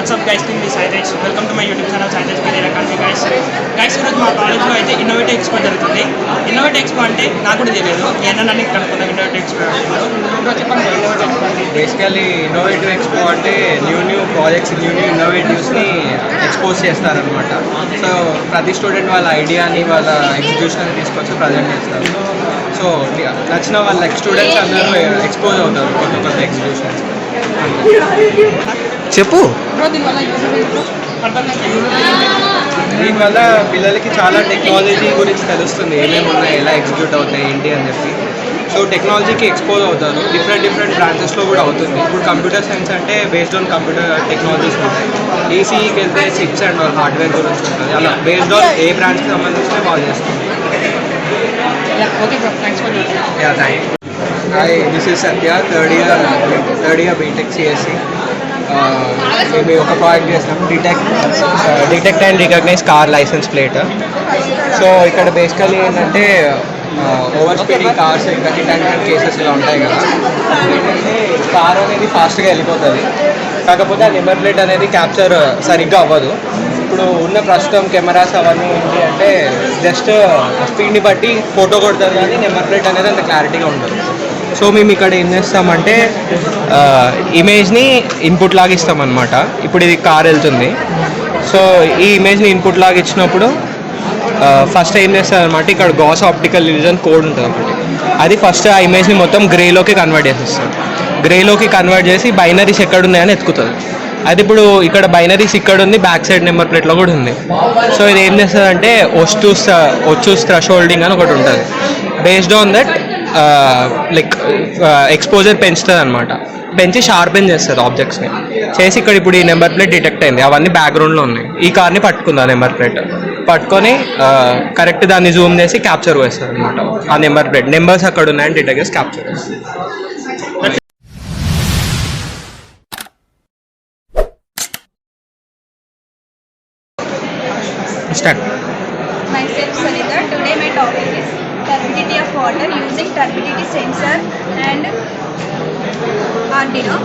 What's up guys, this is Sairaj. Welcome to my YouTube channel Sairaj Career Academy guys. ఈరోజు మా కాలేజ్లో అయితే innovative expo జరుగుతుంది. Innovative expo అంటే నాకు కూడా తెలియదు, ఏమన్నా కనుక్కుందాం. ఇన్నోవేటివ్ ఎక్స్పో చెప్పండి. బేసికలీ ఇన్నోవేటివ్ ఎక్స్పో అంటే న్యూ ప్రాజెక్ట్స్, న్యూ ఇన్నోవేటివ్స్ని ఎక్స్పోజ్ చేస్తారనమాట. సో ప్రతి స్టూడెంట్ వాళ్ళ ఐడియాని, వాళ్ళ ఎగ్జిక్యూషన్ తీసుకొచ్చి ప్రజెంట్ చేస్తారు. సో నచ్చిన వాళ్ళ స్టూడెంట్స్ అందరూ ఎక్స్పోజ్ అవుతారు కొత్త ఎగ్జిక్యూషన్స్. చెప్పు. దీనివల్ల పిల్లలకి చాలా టెక్నాలజీ గురించి తెలుస్తుంది, ఏమేమి ఉన్నాయి, ఎలా ఎగ్జిక్యూట్ అవుతాయి ఏంటి అని చెప్పి. సో టెక్నాలజీకి ఎక్స్పోజ్ అవుతారు. డిఫరెంట్ బ్రాంచెస్లో కూడా అవుతుంది. ఇప్పుడు కంప్యూటర్ సైన్స్ అంటే బేస్డ్ ఆన్ కంప్యూటర్ టెక్నాలజీస్ ఉంటాయి. ఈసీఈకి వెళ్తే చిప్స్ అండ్ హార్డ్వేర్ గురించి ఉంటుంది. అలా బేస్డ్ ఆన్ ఏ బ్రాంచ్కి సంబంధించిన వాళ్ళు చేస్తుంది. Hi, this is Satya, third year BTech CSC. మేము ఒక ప్రాజెక్ట్ చేసినాము, detect and recognise car licence plate. So ఇక్కడ బేసికలీ ఏంటంటే ఓవర్ స్పీడింగ్ కార్స్, ఇంకా హిట్ అండ్ రన్ కేసెస్ ఇలా ఉంటాయి కదా. ఏంటంటే కార్ అనేది ఫాస్ట్గా వెళ్ళిపోతుంది, కాకపోతే ఆ నెంబర్ ప్లేట్ అనేది క్యాప్చర్ సరిగ్గా అవ్వదు. ఇప్పుడు ఉన్న ప్రస్తుతం కెమెరాస్ అవన్నీ ఏంటి అంటే జస్ట్ స్పీడ్ని బట్టి ఫోటో కొడతారు, కానీ నెంబర్ ప్లేట్ అనేది అంత క్లారిటీగా ఉండదు. సో మేము ఇక్కడ ఏం చేస్తామంటే ఇమేజ్ని ఇన్పుట్ లాగా ఇస్తామన్నమాట. ఇప్పుడు ఇది కార్ వెళ్తుంది, సో ఈ ఇమేజ్ని ఇన్పుట్ లాగా ఇచ్చినప్పుడు ఫస్ట్ ఏం చేస్తారనమాట, ఇక్కడ గాస్ ఆప్టికల్ ఇల్యూజన్ కోడ్ ఉంటుంది ఒకటి. అది ఫస్ట్ ఆ ఇమేజ్ని మొత్తం గ్రేలోకి కన్వర్ట్ చేసేస్తుంది. గ్రేలోకి కన్వర్ట్ చేసి బైనరీస్ ఎక్కడున్నాయని ఎత్తుకుతుంది. అది ఇప్పుడు ఇక్కడ బైనరీస్ ఇక్కడ ఉంది, బ్యాక్ సైడ్ నెంబర్ ప్లేట్లో కూడా ఉంది. సో ఇది ఏం చేస్తుందంటే ఒచ్చూస్ థ్రెషోల్డింగ్ అని ఒకటి ఉంటుంది. Based on that like exposure పెంచుతుంది అనమాట. పెంచి షార్పెన్ చేస్తుంది ఆబ్జెక్ట్స్ని చేసి. ఇక్కడ ఇప్పుడు ఈ నెంబర్ ప్లేట్ డిటెక్ట్ అయింది, అవన్నీ బ్యాక్గ్రౌండ్లో ఉన్నాయి. ఈ కార్ని పట్టుకుంది ఆ నెంబర్ ప్లేట్, పట్టుకొని కరెక్ట్ దాన్ని జూమ్ చేసి క్యాప్చర్ చేస్తుంది అనమాట. ఆ నెంబర్ ప్లేట్ నెంబర్స్ అక్కడ ఉన్నాయని డిటెక్ట్ చేసి క్యాప్చర్ చేస్తుంది. Start. Myself Sarita. Today my topic is turbidity of water using turbidity sensor and Arduino.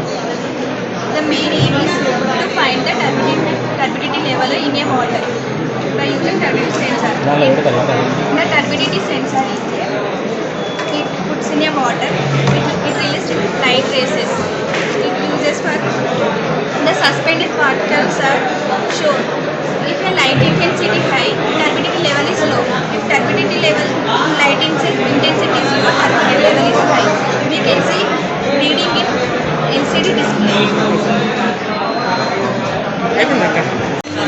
The main aim is to find the turbidity level in a water by using turbidity sensor. The turbidity sensor is there. It puts in a water. It releases light rays. It uses for the suspended particles are shown. If a light intensity high, turbidity level is low. If turbidity level light intensity is low, turbidity level is high. We can see reading in LCD display.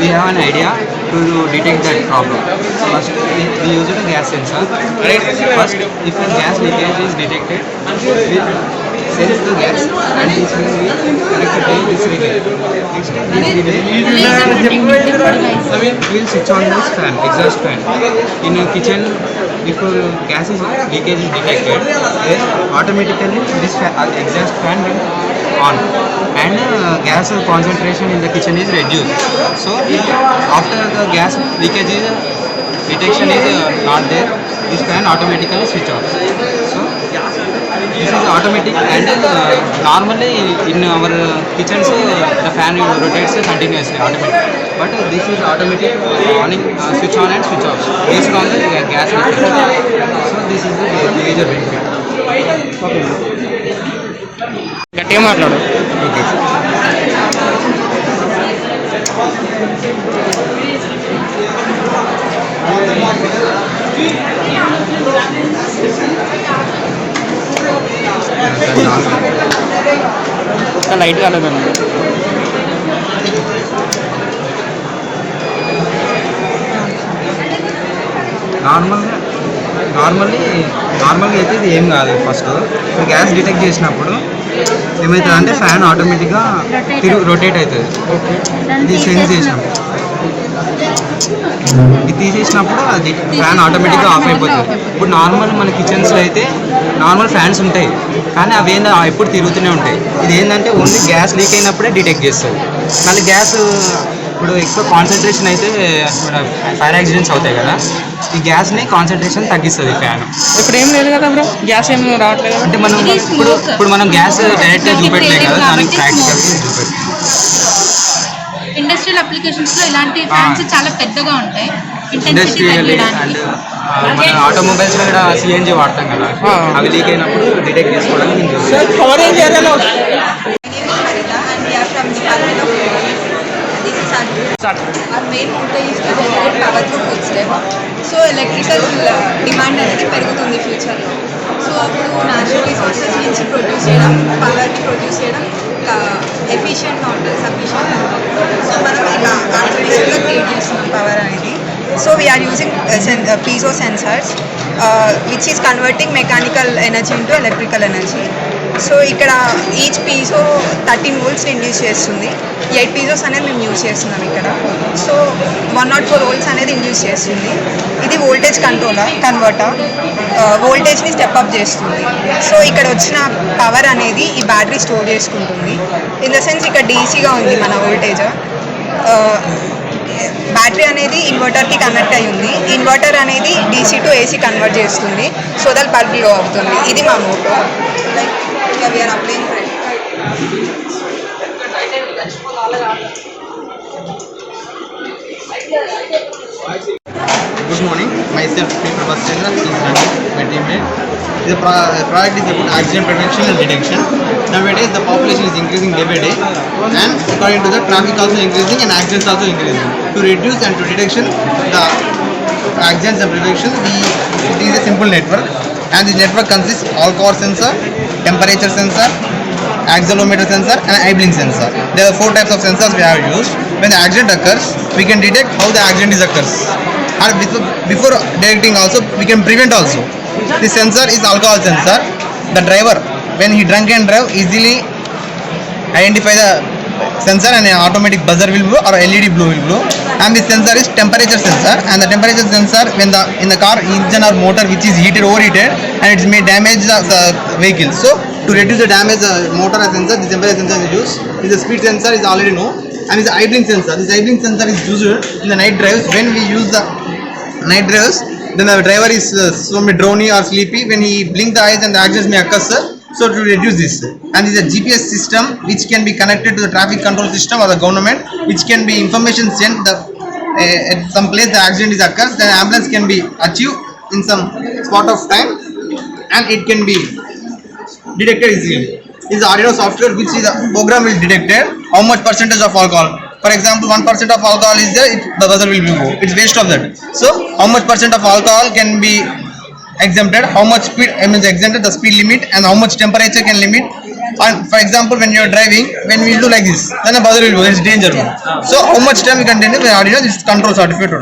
We have an idea to detect that problem. First, we use a gas sensor. First, if a gas leakage is detected, we sense the gas and this will be connected to this relay. We'll switch on this fan, exhaust fan. In a kitchen, if gas leakage is detected, then automatically this exhaust fan will on and gas concentration in the kitchen is reduced. So after the gas leakage is detection is not there, this fan automatically switch off. So this is automatic, and normally in our kitchens the fan rotates continuously automatically, but this is automatic switch on and switch off based on the gas leakage. So this is the major benefit. గట్టిగా మాట్లాడు. Light కాలేదండి. నార్మల్గా అయితే ఇది ఏం కాదు. First ఇప్పుడు gas detect చేసినప్పుడు ఏమవుతుంది అంటే ఫ్యాన్ ఆటోమేటిక్గా రొటేట్ అవుతుంది. ఇది సెన్స్ చేసినప్పుడు, ఇది తీసేసినప్పుడు అది ఫ్యాన్ ఆటోమేటిక్గా ఆఫ్ అయిపోతుంది. ఇప్పుడు నార్మల్ మన కిచెన్స్లో అయితే నార్మల్ ఫ్యాన్స్ ఉంటాయి, కానీ అవి ఏంటో ఎప్పుడు తిరుగుతూనే ఉంటాయి. ఇది ఏంటంటే ఓన్లీ గ్యాస్ లీక్ అయినప్పుడే డిటెక్ట్ చేస్తుంది. మళ్ళీ గ్యాస్ ఇప్పుడు ఎక్కువ కాన్సన్ట్రేషన్ అయితే ఫైర్ యాక్సిడెంట్స్ అవుతాయి కదా, ఈ గ్యాస్ని కాన్సన్ట్రేషన్ తగ్గిస్తుంది ఫ్యాన్. ఇప్పుడు ఏం లేదు కదా బ్రో, గ్యాస్ ఏం రావట్లేదు అంటే మనం ఇప్పుడు మనం గ్యాస్ డైరెక్ట్గా చూపెట్టలేదు కదా, దానికి ప్రాక్టికల్గా చూపెట్టాం. ఇండస్ట్రియల్ అప్లికేషన్స్లో ఇలాంటి ఫ్యాన్స్ చాలా పెద్దగా ఉంటాయి, ఇంటెన్సిటీ ఇండస్ట్రియల్ తగ్గడానికి. అండ్ మన ఆటోమొబైల్స్లో కూడా సిఎన్జి వాడతాం కదా, అవి లీక్ అయినప్పుడు డిటెక్ట్ చేసుకోవడానికి మేము చూస్తాం. కవర్ ఏం చేయాలో Marita and we are from Department of Electronics. This is our main motto is to generate power through footstep. So electrical demand అనేది పెరుగుతుంది ఫ్యూచర్లో. సో అప్పుడు న్యాచురల్ రిసోర్సెస్ నుంచి ప్రొడ్యూస్ చేయడం, పవర్ని ప్రొడ్యూస్ చేయడం ఎఫిషియెంట్గా ఉంటుంది, సఫిషియెంట్గా ఉంటుంది. సో మనం ఇలా ఆర్టిఫిషియల్గా క్రియేట్ చేస్తున్నాం పవర్ అనేది. So we are using piezo sensors which is converting mechanical energy into electrical energy. So ఇక్కడ ఈచ్ పీజో 13 volts ఇండ్యూస్ చేస్తుంది. 8 పీజోస్ అనేది మేము యూజ్ చేస్తున్నాం ఇక్కడ. సో 104 volts అనేది ఇండ్యూస్ చేస్తుంది. ఇది వోల్టేజ్ కన్వర్టర్ వోల్టేజ్ని స్టెప్అప్ చేస్తుంది. సో ఇక్కడ వచ్చిన పవర్ అనేది ఈ బ్యాటరీ స్టోర్ చేసుకుంటుంది. ఇన్ ద సెన్స్ ఇక్కడ డీసీగా ఉంది మన వోల్టేజ్. బ్యాటరీ అనేది ఇన్వర్టర్కి కనెక్ట్ అయి ఉంది. ఇన్వర్టర్ అనేది డీసీ టు ఏసీ కన్వర్ట్ చేస్తుంది. సో దట్ బల్బ్ గ్లో అవుతుంది. ఇది మా motto. Like we are applying for it. Good morning, myself P. Prabhaschandra, is running my teammate. The project is about accident prevention and detection. Nowadays the population is increasing day by day, and according to the traffic also increasing and accidents also increasing. To reduce and to detection the accidents and prevention, it is a simple network, and this network consists all core sensor, temperature sensor, accelerometer sensor and idling sensor. There are 4 types of sensors we have used. When the accident occurs, we can detect how the accident occurs. And before detecting also, we can prevent also. This sensor is alcohol sensor. The driver, when he drunk and drive, easily identify the sensor and an automatic buzzer will blow or LED blue will blow. And this sensor is temperature sensor, and the temperature sensor when in the car engine or motor which is overheated and it may damage the vehicle. So to reduce the damage motor sensor, this temperature sensor is used. The speed sensor is already known, and this idling sensor. This idling sensor is used in the night drives. When we use the night drives, then the driver is so drowny or sleepy. When he blink the eyes and the accidents may occur, sir. So to reduce this, and this is a GPS system which can be connected to the traffic control system or the government, which can be information sent at some place the accident is occurs, then ambulance can be achieved in some spot of time, and it can be detected easily. This is Arduino software which is a program will detected how much percentage of alcohol. For example, 1% of alcohol is there, the buzzer will be go. It's waste of that. So how much percent of alcohol can be exempted, how much speed exempted, the speed limit, and how much temperature can limit. And for example, when you are driving, when we do like this, then a buzzer will go. It's danger. So how much time you can take? This control certificate.